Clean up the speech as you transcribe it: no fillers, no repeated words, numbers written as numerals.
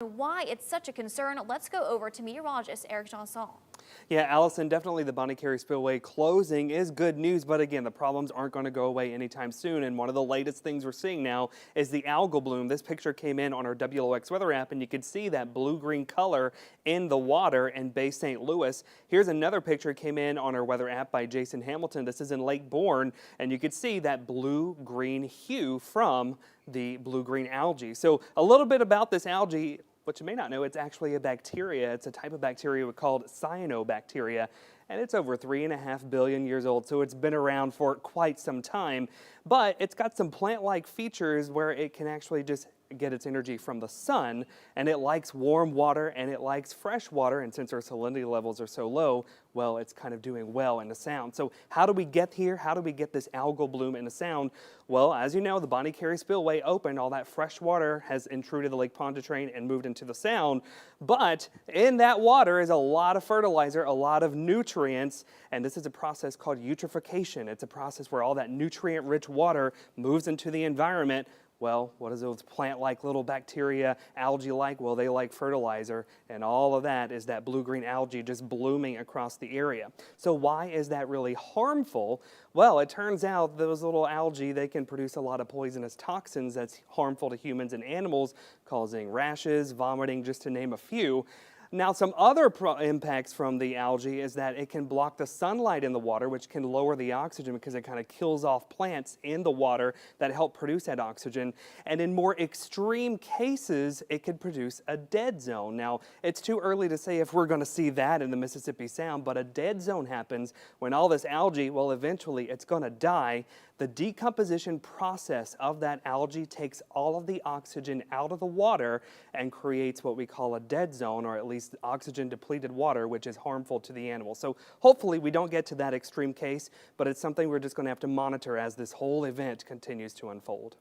Why it's such a concern, let's go over to meteorologist Eric Johnson. Yeah, Allison, definitely the Bonnie Carey Spillway closing is good news, but again, the problems aren't going to go away anytime soon. And one of the latest things we're seeing now is the algal bloom. This picture came in on our WLOX weather app, and you can see that blue-green color in the water in Bay St. Louis. Here's another picture came in on our weather app by Jason Hamilton. This is in Lake Bourne, and you can see that blue-green hue from the blue-green algae. So a little bit about this algae. What you may not know, it's actually a bacteria. It's a type of bacteria called cyanobacteria, and it's over 3.5 billion years old, so it's been around for quite some time. But it's got some plant-like features where it can actually just get its energy from the sun, and it likes warm water and it likes fresh water, and since our salinity levels are so low, well, it's kind of doing well in the sound. So how do we get here? How do we get this algal bloom in the sound? Well, as you know, the Bonnie Carey Spillway opened, all that fresh water has intruded the Lake Pontchartrain and moved into the sound, but in that water is a lot of fertilizer, a lot of nutrients, and this is a process called eutrophication. It's a process where all that nutrient-rich water moves into the environment. Well, what is those plant-like little bacteria, algae like? Well, they like fertilizer, and all of that is that blue-green algae just blooming across the area. So why is that really harmful? Well, it turns out those little algae, they can produce a lot of poisonous toxins that's harmful to humans and animals, causing rashes, vomiting, just to name a few. Now, some other impacts from the algae is that it can block the sunlight in the water, which can lower the oxygen because it kind of kills off plants in the water that help produce that oxygen. And in more extreme cases, it could produce a dead zone. Now, it's too early to say if we're going to see that in the Mississippi Sound, but a dead zone happens when all this algae, well, eventually it's going to die. The decomposition process of that algae takes all of the oxygen out of the water and creates what we call a dead zone, or at least oxygen depleted water, which is harmful to the animal. So hopefully we don't get to that extreme case, but it's something we're just going to have to monitor as this whole event continues to unfold.